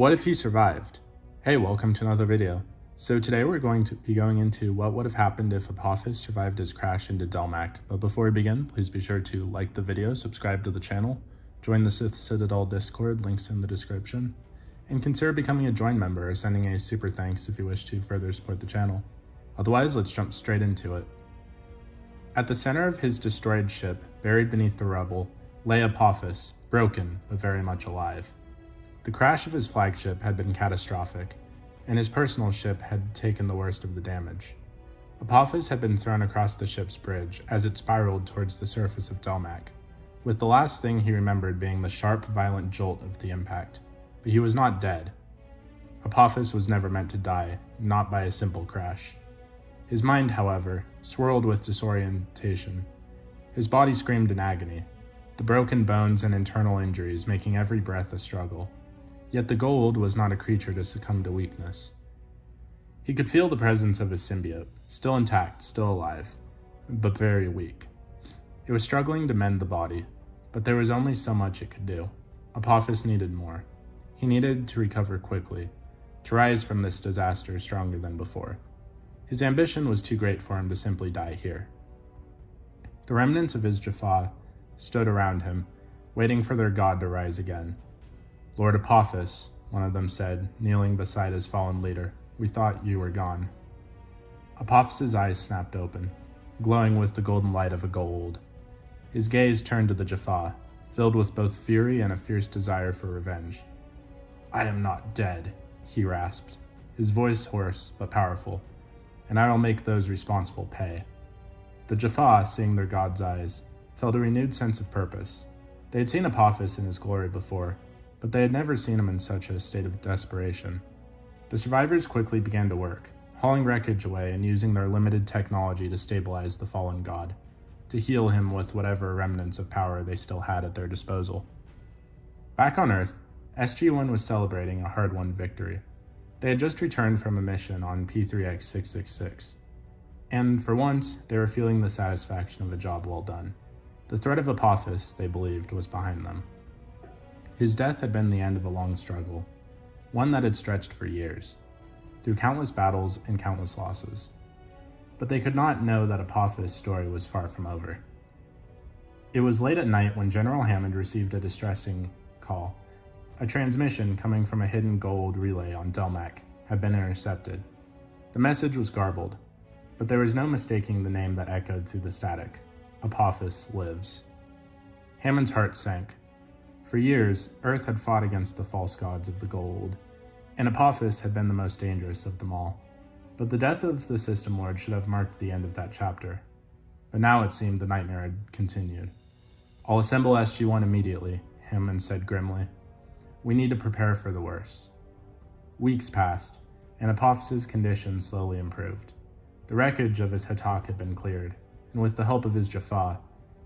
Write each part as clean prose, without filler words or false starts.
What if he survived? Hey, welcome to another video. So today we're going to be going into what would have happened if APOPHIS survived his crash into Delmak. But before we begin, please be sure to like the video, subscribe to the channel, join the Sith Citadel Discord, links in the description, and consider becoming a join member or sending a super thanks if you wish to further support the channel. Otherwise, let's jump straight into it. At the center of his destroyed ship, buried beneath the rubble, lay APOPHIS, broken but very much alive. The crash of his flagship had been catastrophic, and his personal ship had taken the worst of the damage. APOPHIS had been thrown across the ship's bridge as it spiraled towards the surface of Delmak, with the last thing he remembered being the sharp, violent jolt of the impact. But he was not dead. APOPHIS was never meant to die, not by a simple crash. His mind, however, swirled with disorientation. His body screamed in agony, the broken bones and internal injuries making every breath a struggle. Yet the gold was not a creature to succumb to weakness. He could feel the presence of his symbiote, still intact, still alive, but very weak. It was struggling to mend the body, but there was only so much it could do. APOPHIS needed more. He needed to recover quickly, to rise from this disaster stronger than before. His ambition was too great for him to simply die here. The remnants of his Jaffa stood around him, waiting for their god to rise again. "Lord APOPHIS," one of them said, kneeling beside his fallen leader, "we thought you were gone." APOPHIS's eyes snapped open, glowing with the golden light of a gold. His gaze turned to the Jaffa, filled with both fury and a fierce desire for revenge. "I am not dead," he rasped, his voice hoarse but powerful, "and I will make those responsible pay." The Jaffa, seeing their god's eyes, felt a renewed sense of purpose. They had seen APOPHIS in his glory before, but they had never seen him in such a state of desperation. The survivors quickly began to work, hauling wreckage away and using their limited technology to stabilize the fallen god, to heal him with whatever remnants of power they still had at their disposal. Back on Earth, SG1 was celebrating a hard-won victory. They had just returned from a mission on P3X666, and for once, they were feeling the satisfaction of a job well done. The threat of APOPHIS, they believed, was behind them. His death had been the end of a long struggle, one that had stretched for years, through countless battles and countless losses. But they could not know that APOPHIS' story was far from over. It was late at night when General Hammond received a distressing call. A transmission coming from a hidden gold relay on Delmak had been intercepted. The message was garbled, but there was no mistaking the name that echoed through the static. APOPHIS lives. Hammond's heart sank. For years, Earth had fought against the false gods of the gold, and APOPHIS had been the most dangerous of them all. But the death of the System Lord should have marked the end of that chapter. But now it seemed the nightmare had continued. "I'll assemble SG1 immediately," Hammond said grimly. "We need to prepare for the worst." Weeks passed, and APOPHIS' condition slowly improved. The wreckage of his Hatak had been cleared, and with the help of his Jaffa,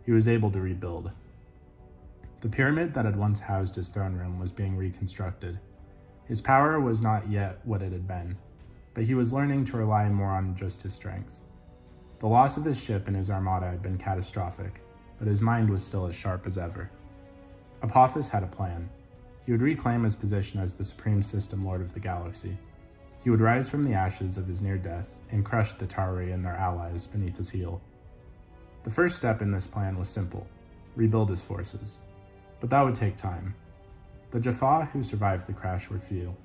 he was able to rebuild. The pyramid that had once housed his throne room was being reconstructed. His power was not yet what it had been, but he was learning to rely more on just his strength. The loss of his ship and his armada had been catastrophic, but his mind was still as sharp as ever. APOPHIS had a plan. He would reclaim his position as the Supreme System Lord of the Galaxy. He would rise from the ashes of his near death and crush the Tauri and their allies beneath his heel. The first step in this plan was simple: rebuild his forces. But that would take time. The Jaffa who survived the crash were few,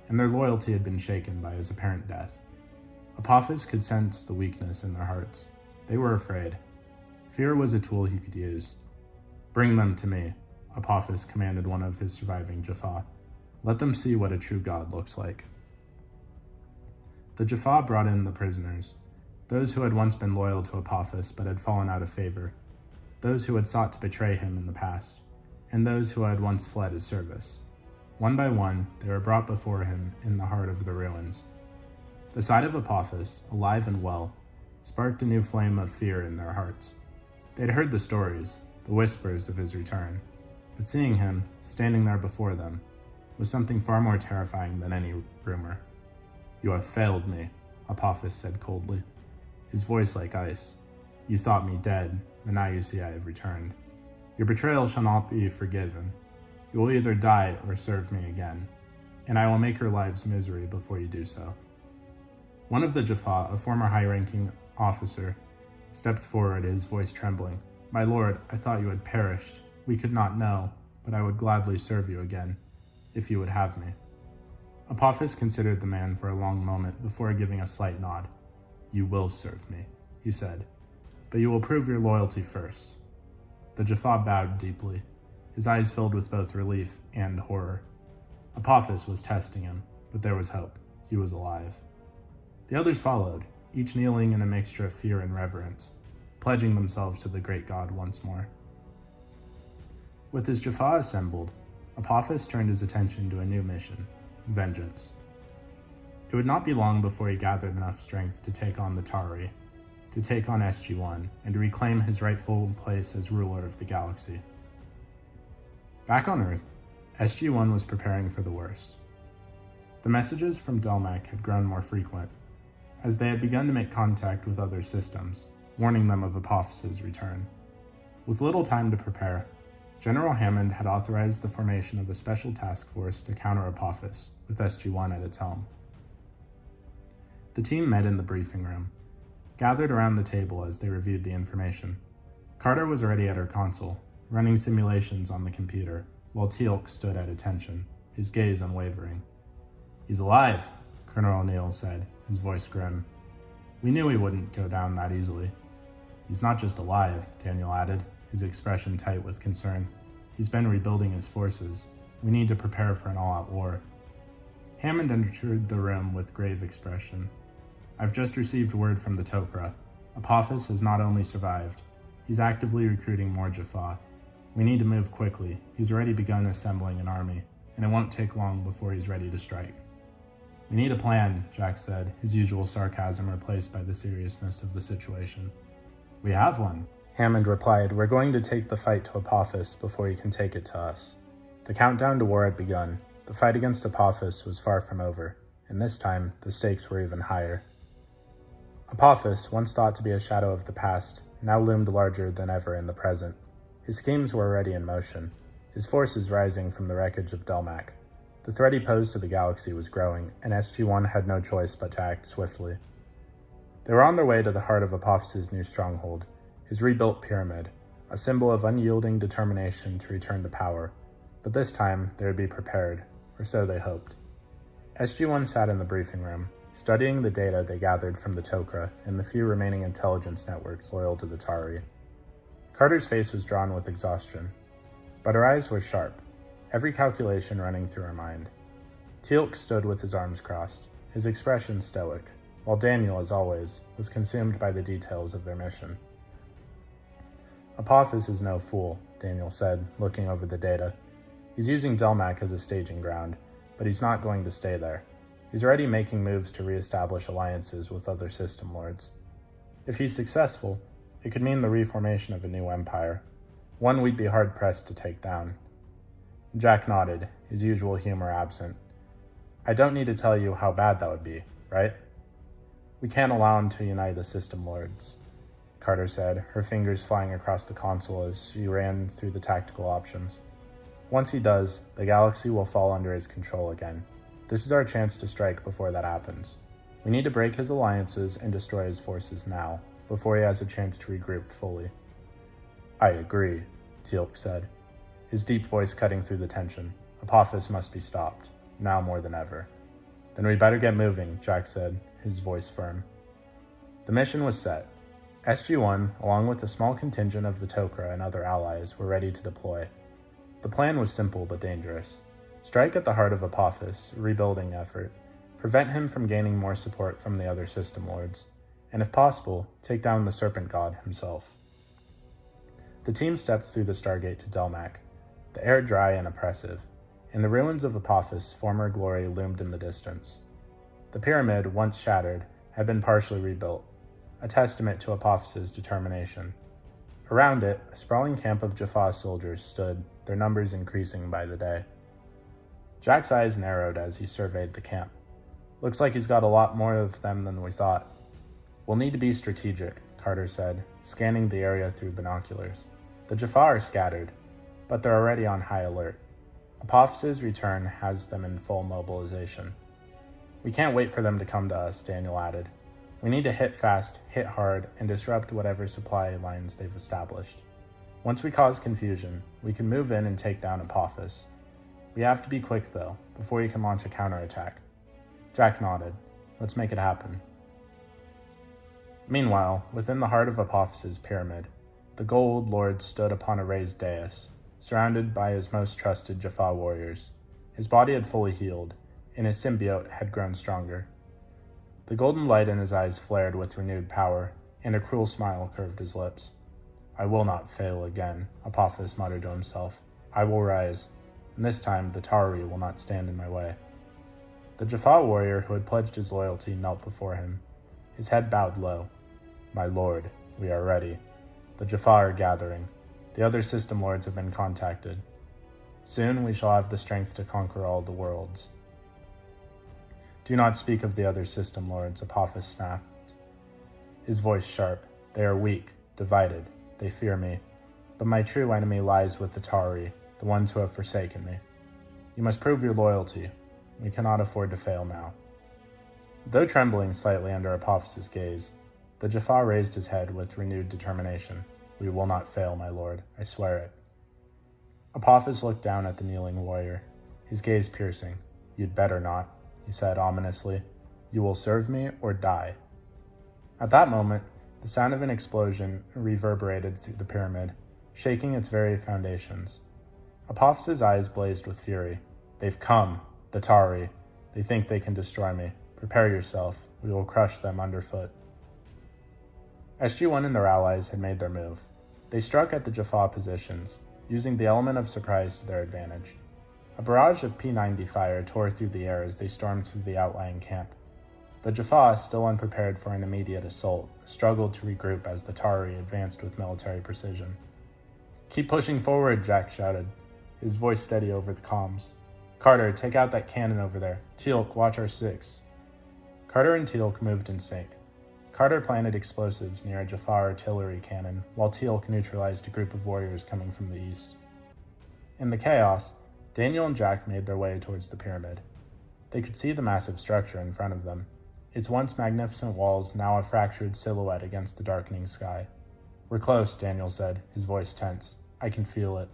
and their loyalty had been shaken by his apparent death. APOPHIS could sense the weakness in their hearts. They were afraid. Fear was a tool he could use. "Bring them to me," APOPHIS commanded one of his surviving Jaffa. "Let them see what a true god looks like." The Jaffa brought in the prisoners, those who had once been loyal to APOPHIS but had fallen out of favor, those who had sought to betray him in the past, and those who had once fled his service. One by one, they were brought before him in the heart of the ruins. The sight of APOPHIS, alive and well, sparked a new flame of fear in their hearts. They had heard the stories, the whispers of his return, but seeing him, standing there before them, was something far more terrifying than any rumor. "You have failed me," APOPHIS said coldly, his voice like ice. "You thought me dead, but now you see I have returned. Your betrayal shall not be forgiven. You will either die or serve me again." and I will make your lives misery before you do so." One of the Jaffa, a former high-ranking officer, stepped forward, his voice trembling. "My lord, I thought you had perished. We could not know, but I would gladly serve you again, if you would have me." Apophis considered the man for a long moment before giving a slight nod. "You will serve me," he said, "but you will prove your loyalty first." The Jaffa bowed deeply, his eyes filled with both relief and horror. Apophis was testing him, but there was hope. He was alive. The others followed, each kneeling in a mixture of fear and reverence, pledging themselves to the great god once more. With his Jaffa assembled, Apophis turned his attention to a new mission: vengeance. It would not be long before he gathered enough strength to take on the Tari, to take on SG1, and to reclaim his rightful place as ruler of the galaxy. Back on Earth, SG1 was preparing for the worst. The messages from Delmak had grown more frequent, as they had begun to make contact with other systems, warning them of Apophis's return. With little time to prepare, General Hammond had authorized the formation of a special task force to counter Apophis, with SG1 at its helm. The team met in the briefing room, gathered around the table as they reviewed the information. Carter was already at her console, running simulations on the computer, while Teal'c stood at attention, his gaze unwavering. "He's alive," Colonel O'Neill said, his voice grim. "We knew he wouldn't go down that easily." "He's not just alive," Daniel added, his expression tight with concern. "He's been rebuilding his forces. We need to prepare for an all-out war." Hammond entered the room with grave expression. "I've just received word from the Tok'ra. Apophis has not only survived, he's actively recruiting more Jaffa. We need to move quickly. He's already begun assembling an army, and it won't take long before he's ready to strike." "We need a plan," Jack said, his usual sarcasm replaced by the seriousness of the situation. "We have one," Hammond replied. "We're going to take the fight to Apophis before he can take it to us." The countdown to war had begun. The fight against Apophis was far from over, and this time the stakes were even higher. Apophis, once thought to be a shadow of the past, now loomed larger than ever in the present. His schemes were already in motion, his forces rising from the wreckage of Delmak. The threat he posed to the galaxy was growing, and SG1 had no choice but to act swiftly. They were on their way to the heart of Apophis's new stronghold, his rebuilt pyramid, a symbol of unyielding determination to return to power. But this time they would be prepared, or so they hoped. SG1 sat in the briefing room, studying the data they gathered from the Tok'ra and the few remaining intelligence networks loyal to the Tari. Carter's face was drawn with exhaustion, but her eyes were sharp, every calculation running through her mind. Teal'c stood with his arms crossed, his expression stoic, while Daniel, as always, was consumed by the details of their mission. "Apophis is no fool," Daniel said, looking over the data. "He's using Delmak as a staging ground, but he's not going to stay there. He's already making moves to re-establish alliances with other system lords. If he's successful, it could mean the reformation of a new empire, one we'd be hard-pressed to take down." Jack nodded, his usual humor absent. "I don't need to tell you how bad that would be, right?" "We can't allow him to unite the system lords," Carter said, her fingers flying across the console as she ran through the tactical options. "Once he does, the galaxy will fall under his control again. This is our chance to strike before that happens. We need to break his alliances and destroy his forces now, before he has a chance to regroup fully." "I agree," Teal'c said, his deep voice cutting through the tension. "Apophis must be stopped, now more than ever." "Then we better get moving," Jack said, his voice firm. The mission was set. SG1, along with a small contingent of the Tok'ra and other allies, were ready to deploy. The plan was simple but dangerous. Strike at the heart of Apophis, a rebuilding effort, prevent him from gaining more support from the other system lords, and if possible, take down the Serpent God himself. The team stepped through the Stargate to Delmak, the air dry and oppressive, and the ruins of Apophis' former glory loomed in the distance. The pyramid, once shattered, had been partially rebuilt, a testament to Apophis's determination. Around it, a sprawling camp of Jaffa soldiers stood, their numbers increasing by the day. Jack's eyes narrowed as he surveyed the camp. "Looks like he's got a lot more of them than we thought." "We'll need to be strategic," Carter said, scanning the area through binoculars. "The Jaffa are scattered, but they're already on high alert. Apophis's return has them in full mobilization. We can't wait for them to come to us, Daniel added. We need to hit fast, hit hard, and disrupt whatever supply lines they've established. Once we cause confusion, we can move in and take down Apophis. We have to be quick, though, before you can launch a counterattack. Jack nodded. Let's make it happen. Meanwhile, within the heart of Apophis's pyramid, the Gold Lord stood upon a raised dais, surrounded by his most trusted Jaffa warriors. His body had fully healed, and his symbiote had grown stronger. The golden light in his eyes flared with renewed power, and a cruel smile curved his lips. I will not fail again, Apophis muttered to himself. I will rise, and this time the Tari will not stand in my way. The Jaffa warrior who had pledged his loyalty knelt before him, his head bowed low. My lord, we are ready. The Jaffa are gathering. The other system lords have been contacted. Soon we shall have the strength to conquer all the worlds. Do not speak of the other system lords, Apophis snapped, his voice sharp. They are weak, divided. They fear me. But my true enemy lies with the Tari, the ones who have forsaken me. You must prove your loyalty. We cannot afford to fail now. Though trembling slightly under Apophis's gaze, the Jaffa raised his head with renewed determination. We will not fail, my lord. I swear it. Apophis looked down at the kneeling warrior, his gaze piercing. You'd better not, he said ominously. You will serve me or die. At that moment, the sound of an explosion reverberated through the pyramid, shaking its very foundations. Apophis's eyes blazed with fury. They've come, the Tari. They think they can destroy me. Prepare yourself. We will crush them underfoot. SG1 and their allies had made their move. They struck at the Jaffa positions, using the element of surprise to their advantage. A barrage of P-90 fire tore through the air as they stormed through the outlying camp. The Jaffa, still unprepared for an immediate assault, struggled to regroup as the Tari advanced with military precision. Keep pushing forward, Jack shouted, his voice steady over the comms. Carter, take out that cannon over there. Teal'c, watch our six. Carter and Teal'c moved in sync. Carter planted explosives near a Jaffa artillery cannon, while Teal'c neutralized a group of warriors coming from the east. In the chaos, Daniel and Jack made their way towards the pyramid. They could see the massive structure in front of them, its once magnificent walls now a fractured silhouette against the darkening sky. We're close, Daniel said, his voice tense. I can feel it.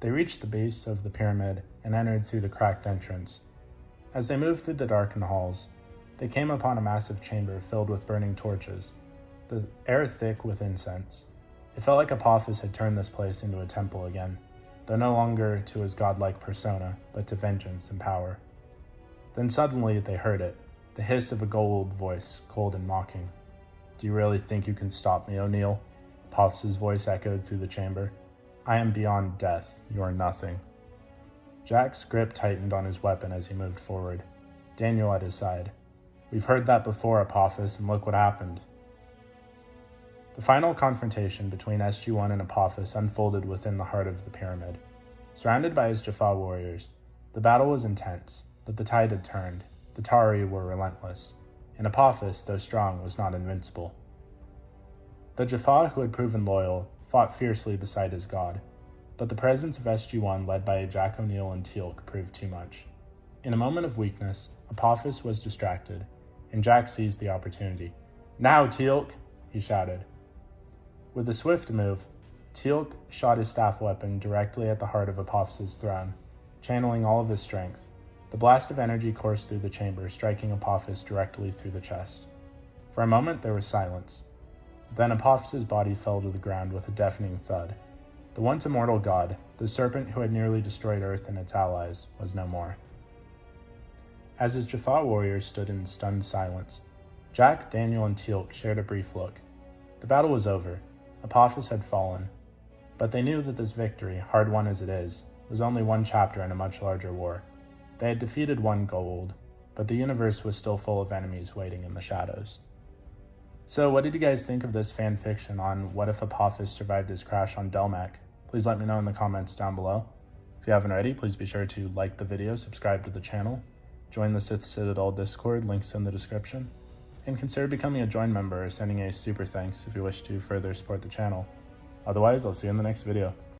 They reached the base of the pyramid and entered through the cracked entrance. As they moved through the darkened halls, they came upon a massive chamber filled with burning torches, the air thick with incense. It felt like Apophis had turned this place into a temple again, though no longer to his godlike persona, but to vengeance and power. Then suddenly they heard it, the hiss of a gold voice, cold and mocking. Do you really think you can stop me, O'Neill? Apophis's voice echoed through the chamber. I am beyond death. You are nothing. Jack's grip tightened on his weapon as he moved forward, Daniel at his side. We've heard that before, Apophis, and look what happened. The final confrontation between SG1 and Apophis unfolded within the heart of the pyramid. Surrounded by his Jaffa warriors, the battle was intense, but the tide had turned. The Tari were relentless, and Apophis, though strong, was not invincible. The Jaffa, who had proven loyal, fought fiercely beside his god, but the presence of SG1 led by Jack O'Neill and Teal'c proved too much. In a moment of weakness, Apophis was distracted, and Jack seized the opportunity. Now, Teal'c, he shouted. With a swift move, Teal'c shot his staff weapon directly at the heart of Apophis's throne, channeling all of his strength. The blast of energy coursed through the chamber, striking Apophis directly through the chest. For a moment there was silence. Then Apophis's body fell to the ground with a deafening thud. The once immortal god, the serpent who had nearly destroyed Earth and its allies, was no more. As his Jaffa warriors stood in stunned silence, Jack, Daniel, and Teal'c shared a brief look. The battle was over. Apophis had fallen. But they knew that this victory, hard won as it is, was only one chapter in a much larger war. They had defeated one gold, but the universe was still full of enemies waiting in the shadows. So what did you guys think of this fan fiction on what if Apophis survived his crash on Delmak? Please let me know in the comments down below. If you haven't already, please be sure to like the video, subscribe to the channel, join the Sith Citadel Discord, links in the description, and consider becoming a join member or sending a super thanks if you wish to further support the channel. Otherwise, I'll see you in the next video.